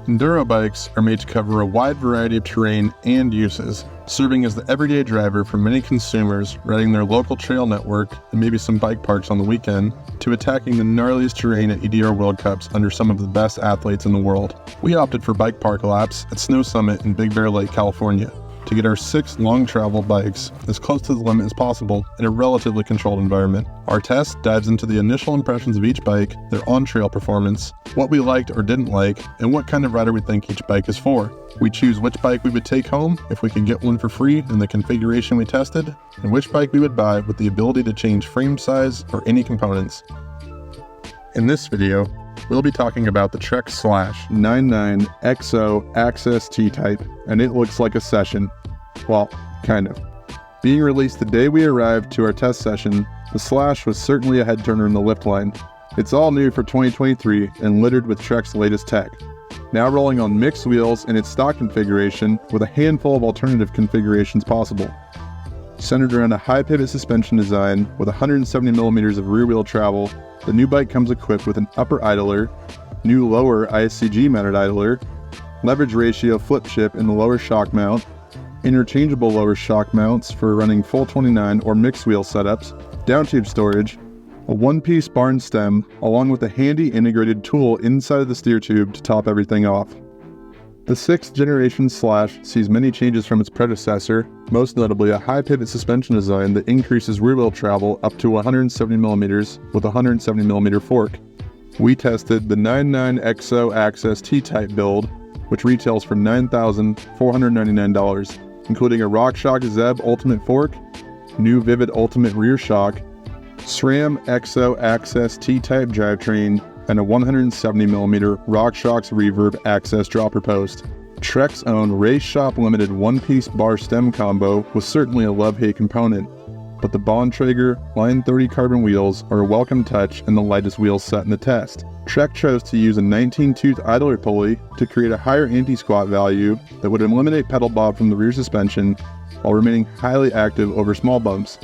Enduro bikes are made to cover a wide variety of terrain and uses, serving as the everyday driver for many consumers riding their local trail network and maybe some bike parks on the weekend, to attacking the gnarliest terrain at EDR World Cups under some of the best athletes in the world. We opted for bike park laps at Snow Summit in Big Bear Lake, California, to get our 6 long-travel bikes as close to the limit as possible in a relatively controlled environment. Our test dives into the initial impressions of each bike, their on-trail performance, what we liked or didn't like, and what kind of rider we think each bike is for. We choose which bike we would take home if we could get one for free in the configuration we tested, and which bike we would buy with the ability to change frame size or any components. In this video, we'll be talking about the Trek Slash 99XO Access T-Type, and it looks like a session. Well, kind of. Being released the day we arrived to our test session, the Slash was certainly a head-turner in the lift line. It's all new for 2023 and littered with Trek's latest tech. Now rolling on mixed wheels in its stock configuration with a handful of alternative configurations possible. Centered around a high pivot suspension design with 170mm of rear wheel travel, the new bike comes equipped with an upper idler, new lower ISCG mounted idler, leverage ratio flip chip in the lower shock mount, interchangeable lower shock mounts for running full 29 or mixed wheel setups, downtube storage, a one-piece barn stem along with a handy integrated tool inside of the steer tube to top everything off. The 6th generation Slash sees many changes from its predecessor, most notably a high pivot suspension design that increases rear wheel travel up to 170mm with a 170mm fork. We tested the 99XO Access T-Type build, which retails for $9,499, including a RockShox Zeb Ultimate fork, new Vivid Ultimate rear shock, SRAM XO Access T-Type drivetrain, and a 170mm RockShox Reverb Access dropper post. Trek's own Race Shop Limited one-piece bar stem combo was certainly a love-hate component, but the Bontrager Line 30 carbon wheels are a welcome touch and the lightest wheels set in the test. Trek chose to use a 19-tooth idler pulley to create a higher anti-squat value that would eliminate pedal bob from the rear suspension while remaining highly active over small bumps.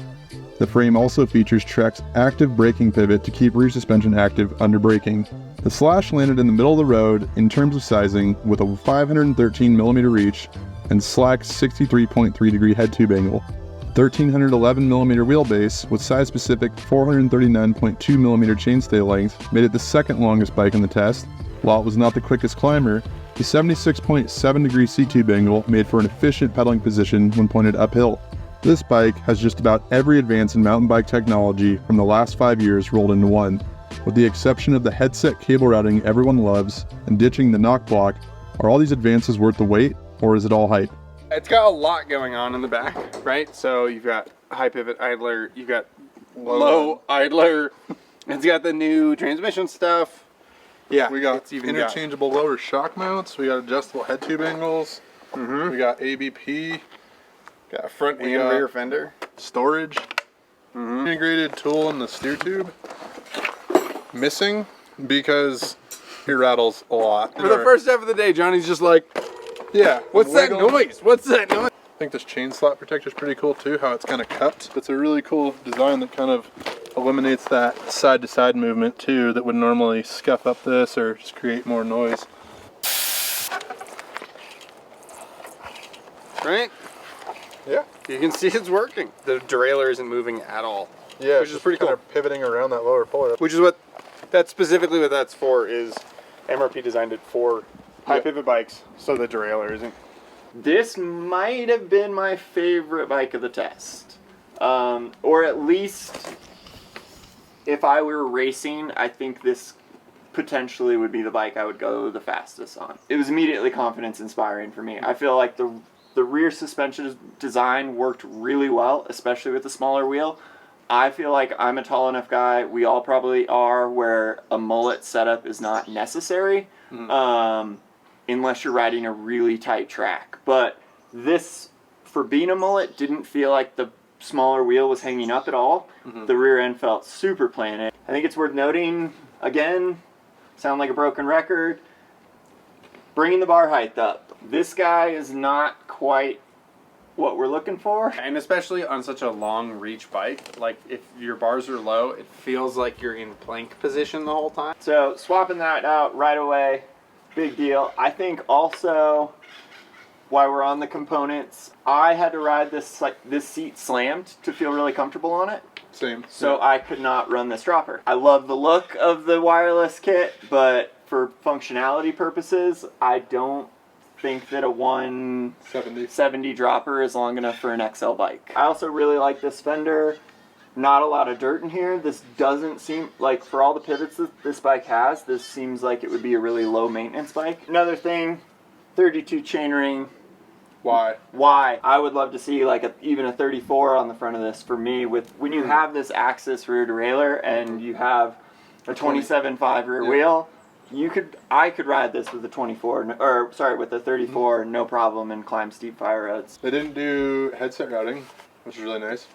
The frame also features Trek's active braking pivot to keep rear suspension active under braking. The Slash landed in the middle of the road in terms of sizing with a 513mm reach and slack 63.3 degree head tube angle. 1311mm wheelbase with size-specific 439.2mm chainstay length made it the second longest bike in the test. While it was not the quickest climber, the 76.7 degree C-tube angle made for an efficient pedaling position when pointed uphill. This bike has just about every advance in mountain bike technology from the last 5 years rolled into one. With the exception of the headset cable routing everyone loves and ditching the knock block, are all these advances worth the wait, or is it all hype? It's got a lot going on in the back, right? So you've got high pivot idler, you've got low idler, it's got the new transmission stuff. Yeah, we got interchangeable lower shock mounts, we got adjustable head tube angles, we got ABP, got a front and rear fender, storage, integrated tool in the steer tube, missing because he rattles a lot. For the first half of the day, Johnny's just like, yeah, what's that noise? What's that noise? I think this chain slot protector is pretty cool too, how it's kind of cut. It's a really cool design that kind of eliminates that side-to-side movement too that would normally scuff up this or just create more noise. Right? Yeah. You can see it's working. The derailleur isn't moving at all. Yeah, which is pretty cool. Pivoting around that lower pulley. Which is what that's specifically what that's for, is MRP designed it for high pivot bikes, so the derailleur isn't. This might have been my favorite bike of the test. Or at least, if I were racing, I think this potentially would be the bike I would go the fastest on. It was immediately confidence inspiring for me. I feel like the rear suspension design worked really well, especially with the smaller wheel. I feel like I'm a tall enough guy, we all probably are, where a mullet setup is not necessary. Unless you're riding a really tight track. But this, for being a mullet, didn't feel like the smaller wheel was hanging up at all. The rear end felt super planted. I think it's worth noting, again, sound like a broken record, bringing the bar height up. This guy is not quite what we're looking for. And especially on such a long reach bike, like if your bars are low, it feels like you're in plank position the whole time. So swapping that out right away, big deal. I think also, while we're on the components, I had to ride this seat slammed to feel really comfortable on it. Same. So I could not run this dropper. I love the look of the wireless kit, but for functionality purposes, I don't think that a 170 dropper is long enough for an XL bike. I also really like this fender. Not a lot of dirt in here. This doesn't seem like, for all the pivots that this bike has, this seems like it would be a really low maintenance bike. Another thing, 32 chainring. Why? I would love to see like even a 34 on the front of this for me. When you have this Axis rear derailleur and you have a 27.5 rear wheel, I could ride this with a 24, or sorry, with a 34, no problem, and climb steep fire roads. They didn't do headset routing, which is really nice.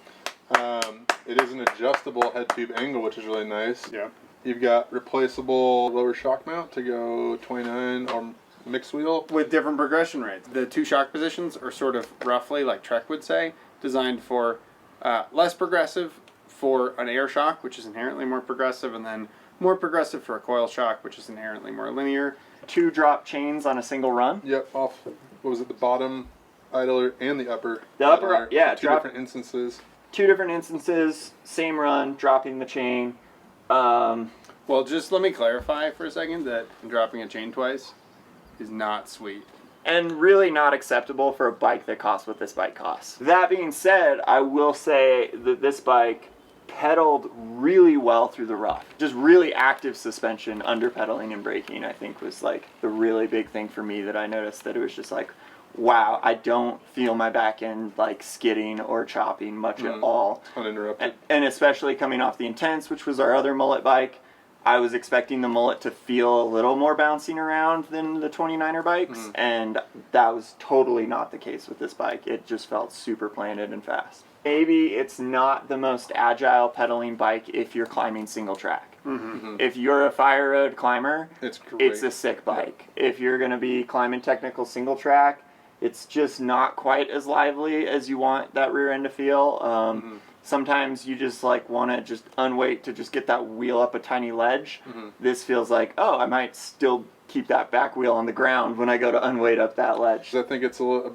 It is an adjustable head tube angle, which is really nice. Yeah. You've got replaceable lower shock mount to go 29 or mixed wheel. With different progression rates. The two shock positions are sort of roughly, like Trek would say, designed for less progressive for an air shock, which is inherently more progressive, and then more progressive for a coil shock, which is inherently more linear. 2 drop chains on a single run. Yep, off, what was it, the bottom idler and the upper. The upper, idler. yeah. Two different instances. 2 different instances, same run, dropping the chain. Well, just let me clarify for a second that dropping a chain twice is not sweet. And really not acceptable for a bike that costs what this bike costs. That being said, I will say that this bike pedaled really well through the rough. Just really active suspension, under pedaling and braking, I think was like the really big thing for me that I noticed, that it was just like, wow, I don't feel my back end like skidding or chopping much at all. Uninterrupted. And especially coming off the Intense, which was our other mullet bike, I was expecting the mullet to feel a little more bouncing around than the 29er bikes, and that was totally not the case with this bike. It just felt super planted and fast. Maybe it's not the most agile pedaling bike if you're climbing single track. If you're a fire road climber, it's a sick bike. If you're going to be climbing technical single track, it's just not quite as lively as you want that rear end to feel. Sometimes you just like want to just unweight to just get that wheel up a tiny ledge. This feels like, oh, I might still keep that back wheel on the ground when I go to unweight up that ledge. I think it's a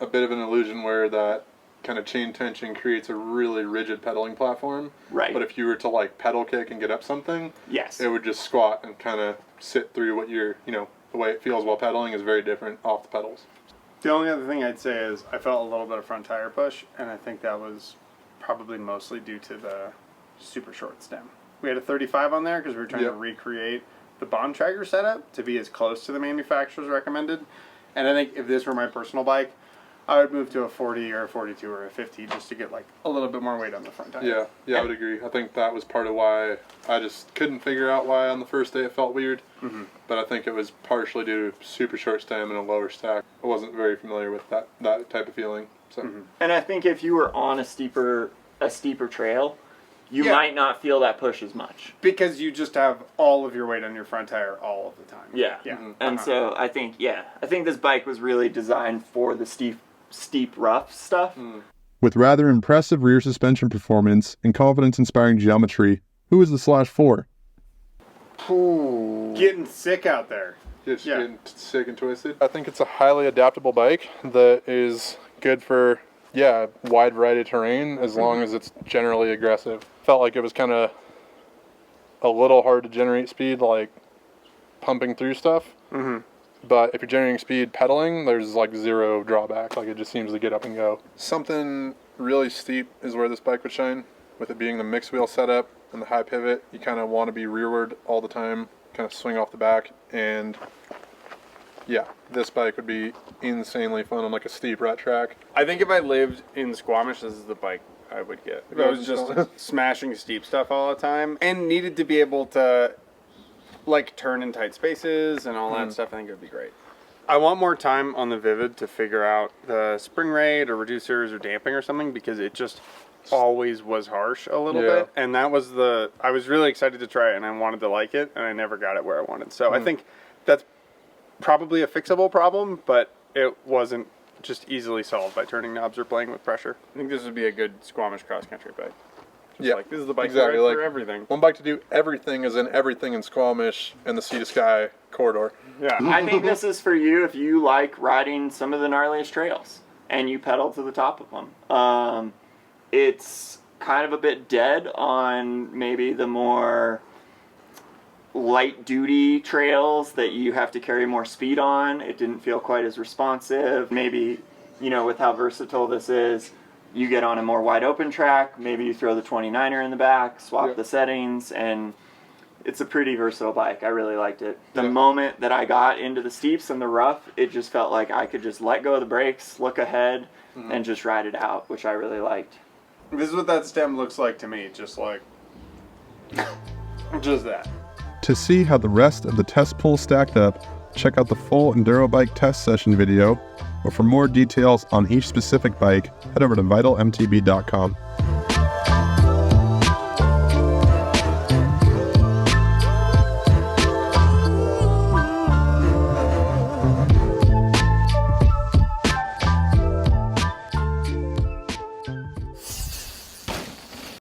bit of an illusion where that kind of chain tension creates a really rigid pedaling platform. Right. But if you were to like pedal kick and get up something, yes, it would just squat and kind of sit through what you're, the way it feels while pedaling is very different off the pedals. The only other thing I'd say is I felt a little bit of front tire push, and I think that was probably mostly due to the super short stem. We had a 35 on there because we were trying to recreate the Bond Tracker setup to be as close to the manufacturer's recommended. And I think if this were my personal bike, I would move to a 40 or a 42 or a 50 just to get like a little bit more weight on the front tire. Yeah, I would agree. I think that was part of why I just couldn't figure out why on the first day it felt weird. But I think it was partially due to super short stem and a lower stack. I wasn't very familiar with that type of feeling. So. And I think if you were on a steeper trail, you might not feel that push as much. Because you just have all of your weight on your front tire all of the time. Yeah. And so I think this bike was really designed for the steep rough stuff. With rather impressive rear suspension performance and confidence-inspiring geometry, who is the Slash for? Getting sick out there. Getting sick and twisted. I think it's a highly adaptable bike that is good for, wide variety of terrain as long as it's generally aggressive. Felt like it was kind of a little hard to generate speed, like pumping through stuff. But if you're generating speed pedaling, there's like zero drawback. Like it just seems to get up and go. Something really steep is where this bike would shine. With it being the mixed wheel setup and the high pivot, you kind of want to be rearward all the time, kind of swing off the back. And this bike would be insanely fun on like a steep rat track. I think if I lived in Squamish, this is the bike I would get. If I was just smashing steep stuff all the time and needed to be able to like turn in tight spaces and all that stuff, I think it would be great. I want more time on the Vivid to figure out the spring rate or reducers or damping or something, because it just always was harsh a little bit. And that was I was really excited to try it and I wanted to like it and I never got it where I wanted. So I think that's probably a fixable problem, but it wasn't just easily solved by turning knobs or playing with pressure. I think this would be a good Squamish cross country bike. Yeah, Like, this is the bike exactly, for like, everything. One bike to do everything is in everything in Squamish and the Sea to Sky corridor. Yeah. I think this is for you if you like riding some of the gnarliest trails and you pedal to the top of them. It's kind of a bit dead on maybe the more light duty trails that you have to carry more speed on. It didn't feel quite as responsive. Maybe, with how versatile this is, you get on a more wide open track, maybe you throw the 29er in the back, swap the settings, and it's a pretty versatile bike. I really liked it. The moment that I got into the steeps and the rough, it just felt like I could just let go of the brakes, look ahead, and just ride it out, which I really liked. This is what that stem looks like to me, just like that. To see how the rest of the test pool stacked up, check out the full enduro bike test session video, or for more details on each specific bike, head over to vitalmtb.com.